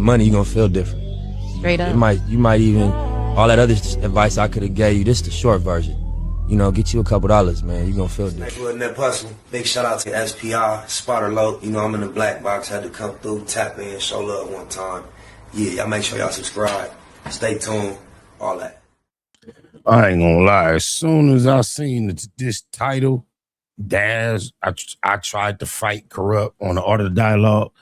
money, you're gonna feel different. Straight up. You might even, all that other advice I could have gave you, this is the short version. You know, get you a couple dollars, man. You're gonna feel different. Big shout out to SPI, Spotter Low. You know, I'm in the black box, had to come through, tap in, show love one time. Yeah, y'all make sure y'all subscribe. Stay tuned, all that. I ain't gonna lie. As soon as I seen this title, Daz, I tried to fight Kurupt on the Art of the Dialogue.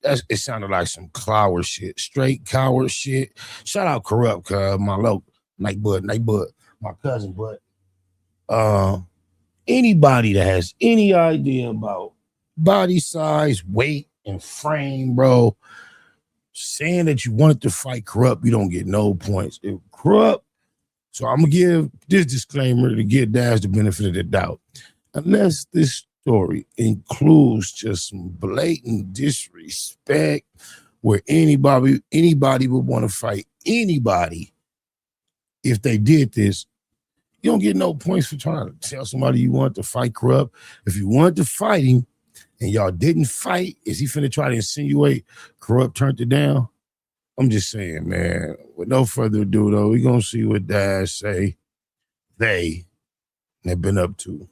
It sounded like some coward shit, straight coward shit. Shout out Kurupt, my local Nightbud, my cousin. But anybody that has any idea about body size, weight, and frame, bro, saying that you wanted to fight Kurupt, you don't get no points. If Kurupt, so I'm gonna give this disclaimer to give Daz the benefit of the doubt. Unless this story includes just some blatant disrespect where anybody would want to fight anybody if they did this, you don't get no points for trying to tell somebody you want to fight Kurupt. If you wanted to fight him and y'all didn't fight, is he finna try to insinuate Kurupt turned it down? I'm just saying, man, with no further ado, though, we're going to see what Daz say they've been up to.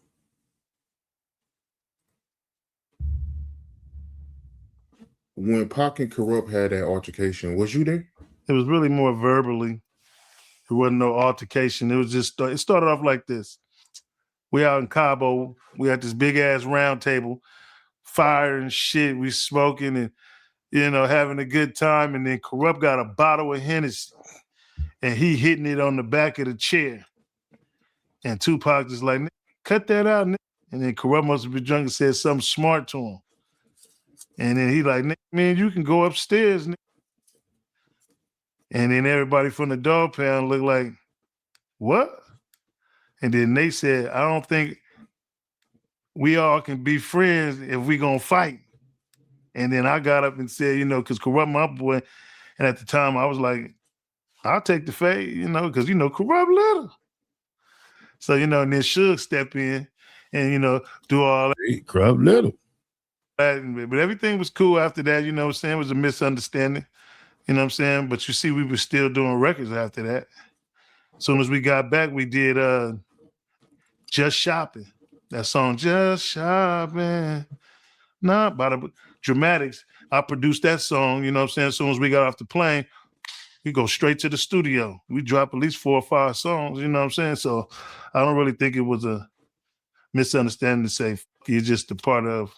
When Pac and Kurupt had that altercation, was you there? It was really more verbally. It wasn't no altercation. It was just, it started off like this. We out in Cabo. We had this big ass round table, fire and shit. We smoking and, you know, having a good time. And then Kurupt got a bottle of Hennessy and he hitting it on the back of the chair. And Tupac just like, cut that out, nigga. And then Kurupt must have been drunk and said something smart to him. And then he like, man, you can go upstairs, nigga. And then everybody from the dog pound looked like, what? And then they said, I don't think we all can be friends if we gonna fight. And then I got up and said, you know, because Kurupt my boy, and at the time I was like, I'll take the fade, you know, because, you know, Kurupt little. So, you know, and then Suge step in and, you know, do all that. Hey, Kurupt little. But everything was cool after that, you know what I'm saying? It was a misunderstanding, you know what I'm saying? But you see, we were still doing records after that. As soon as we got back, we did Just Shopping. That song, Just Shopping. Nah, by the Dramatics. I produced that song, you know what I'm saying? As soon as we got off the plane, we go straight to the studio. We drop at least 4 or 5 songs, you know what I'm saying? So I don't really think it was a misunderstanding to say, you're just a part of,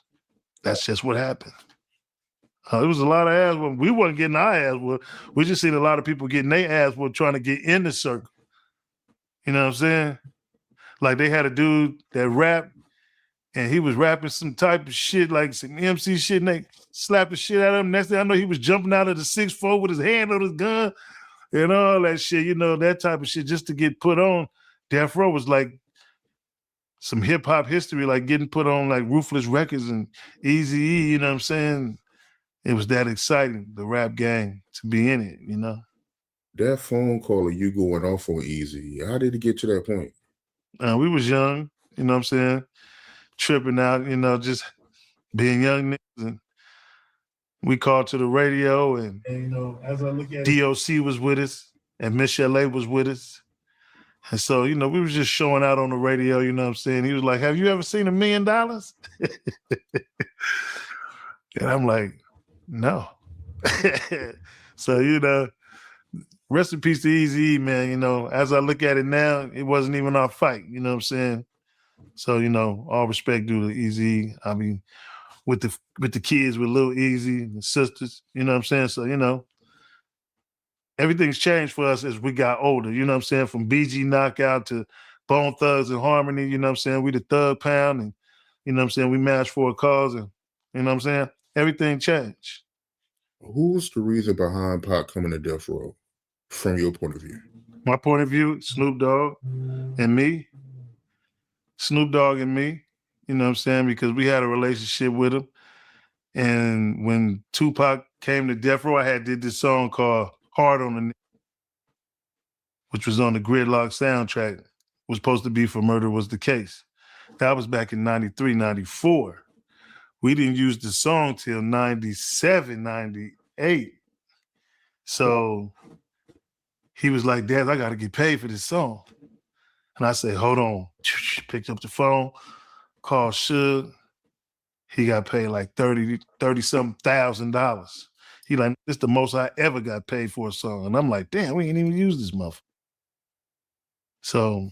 that's just what happened. It was a lot of ass whooping. We wasn't getting our ass whooped. We just seen a lot of people getting their ass whooped trying to get in the circle. You know what I'm saying? Like they had a dude that rapped and he was rapping some type of shit, like some MC shit, and they slapped the shit out of him. Next thing I know, he was jumping out of the 6'4" with his hand on his gun and all that shit, you know, that type of shit just to get put on. Death Row was like some hip hop history, like getting put on like Ruthless Records and Eazy-E, you know what I'm saying? It was that exciting, the rap game, to be in it, you know? That phone call of you going off on Eazy, how did it get to that point? We was young, you know what I'm saying? Tripping out, you know, just being young niggas. And we called to the radio and you know, as I look at DOC was with us and Miss LA was with us. And so, you know, we was just showing out on the radio, you know what I'm saying? He was like, have you ever seen $1 million? And I'm like, no. So, you know, rest in peace to Eazy-E, man. You know, as I look at it now, it wasn't even our fight, you know what I'm saying? So, you know, all respect due to Eazy-E. I mean, with the kids, with Lil Easy and the sisters, you know what I'm saying? So, you know, everything's changed for us as we got older, you know what I'm saying? From BG Knockout to Bone Thugs and Harmony, you know what I'm saying? We the Thug Pound and, you know what I'm saying? We match for a cause and, you know what I'm saying? Everything changed. Who's the reason behind Pac coming to Death Row from your point of view? My point of view, Snoop Dogg and me. Snoop Dogg and me, you know what I'm saying? Because we had a relationship with him. And when Tupac came to Death Row, I did this song called Hard on the N, which was on the Gridlock soundtrack. Was supposed to be for Murder Was the Case. That was back in 93, 94. We didn't use the song till 97, 98. So he was like, Dad, I got to get paid for this song. And I said, hold on. Picked up the phone, called Suge. He got paid like $30-something thousand. He like, this the most I ever got paid for a song. And I'm like, damn, we ain't even used this motherfucker. So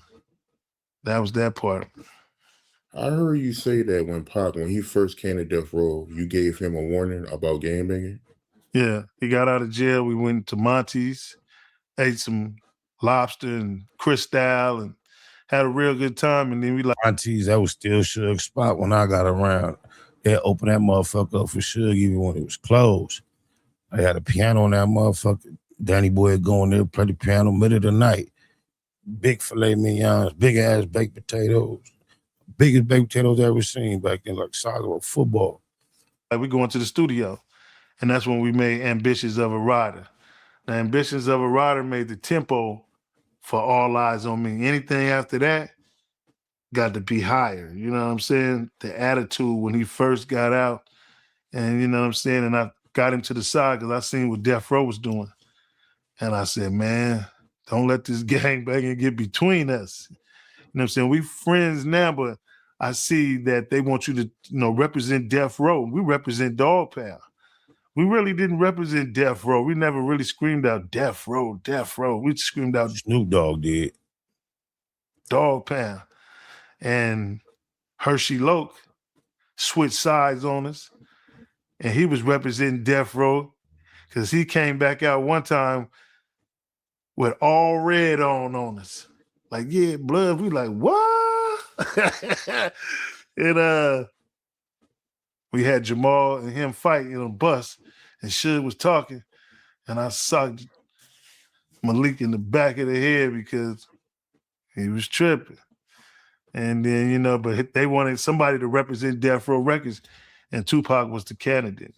that was that part. I heard you say that when Pac, when he first came to Death Row, you gave him a warning about gangbanging. Yeah, he got out of jail. We went to Monty's, ate some lobster and Cristal and had a real good time. And then we like Monty's, that was still Suge's spot when I got around. They opened that motherfucker up for Suge even when it was closed. I had a piano on that motherfucker. Danny Boy would go in there, play the piano middle of the night. Big filet mignons, big ass baked potatoes. Biggest baked potatoes I ever seen back then, like size of a football. Like we go into the studio, and that's when we made Ambitions of a Rider. Now, Ambitions of a Rider made the tempo for All Eyes on Me. Anything after that got to be higher. You know what I'm saying? The attitude when he first got out, and you know what I'm saying? And I got him to the side because I seen what Death Row was doing. And I said, man, don't let this gangbanging get between us. You know what I'm saying? We friends now, but I see that they want you to, represent Death Row. We represent Dog Pound. We really didn't represent Death Row. We never really screamed out Death Row, Death Row. We screamed out Snoop Dogg did. Dog Pound. And Hershey Loke switched sides on us. And he was representing Death Row because he came back out one time with all red on us. Like, yeah, blood. We like, what? And we had Jamal and him fighting on a bus, and Suge was talking, and I socked Malik in the back of the head because he was tripping. And then, but they wanted somebody to represent Death Row Records, and Tupac was the candidate.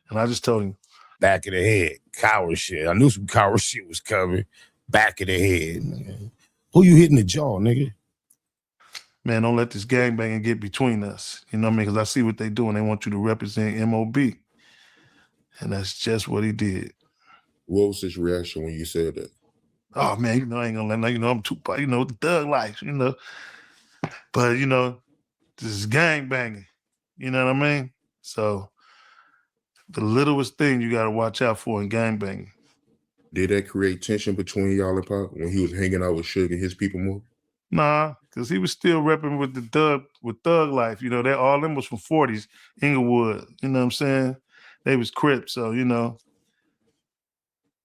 And I just told him, back of the head, coward shit. I knew some coward shit was coming. Back of the head, nigga. Who you hitting the jaw, nigga? Man, don't let this gangbanging get between us. You know what I mean? Because I see what they doing. They want you to represent MOB. And that's just what he did. What was his reaction when you said that? Oh, man, I ain't gonna let I'm Tupac, the thug life, But, this is gangbanging. You know what I mean? So the littlest thing you got to watch out for in gangbanging. Did that create tension between y'all and Pac when he was hanging out with Suge and his people more? Nah, because he was still repping with thug life. All them was from 40s, Inglewood. You know what I'm saying? They was Crips. So,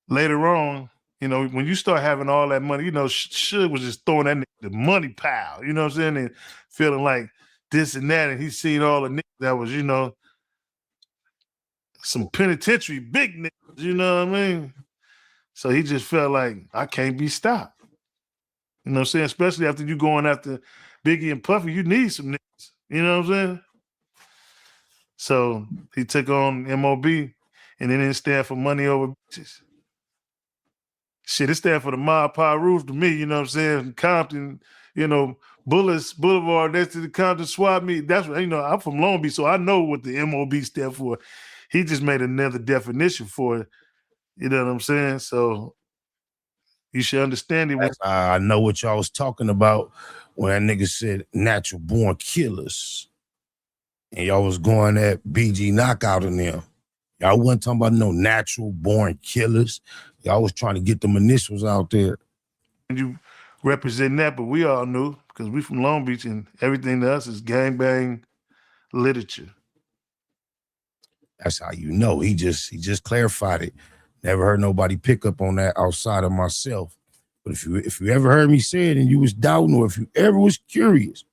later on, when you start having all that money, Suge was just throwing that the money pile, you know what I'm saying? And feeling like this and that. And he seen all the niggas that was, some penitentiary big niggas, you know what I mean? So he just felt like, I can't be stopped. You know what I'm saying? Especially after you going after Biggie and Puffy, you need some niggas. You know what I'm saying? So he took on MOB, and it didn't stand for money over bitches. Shit, it stand for the mob power rules to me, you know what I'm saying? Compton, Bullets Boulevard next to the Compton swap meet. That's what, I'm from Long Beach, so I know what the MOB stand for. He just made another definition for it. You know what I'm saying? So you should understand it. I know what y'all was talking about when that nigga said natural born killers. And y'all was going at BG Knockout in them. Y'all wasn't talking about no natural born killers. Y'all was trying to get them initials out there. You represent that, but we all knew because we from Long Beach and everything to us is gangbang literature. That's how you know. He just clarified it. Never heard nobody pick up on that outside of myself. But if you ever heard me say it and you was doubting, or if you ever was curious,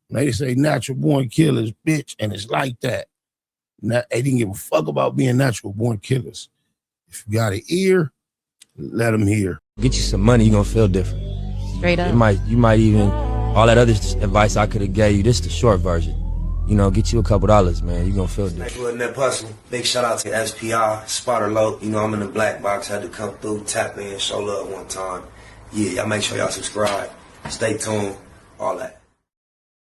when they say natural born killers, bitch, and it's like that. They didn't give a fuck about being natural born killers. If you got an ear, let them hear. Get you some money, you're gonna feel different. Straight up. You might even, all that other advice I could have gave you, this is the short version. Get you a couple dollars, man. You're gonna feel different. Big shout out to SPI, Spotter Low. I'm in the black box, had to come through, tap in, show love one time. Yeah, y'all make sure y'all subscribe. Stay tuned, all that.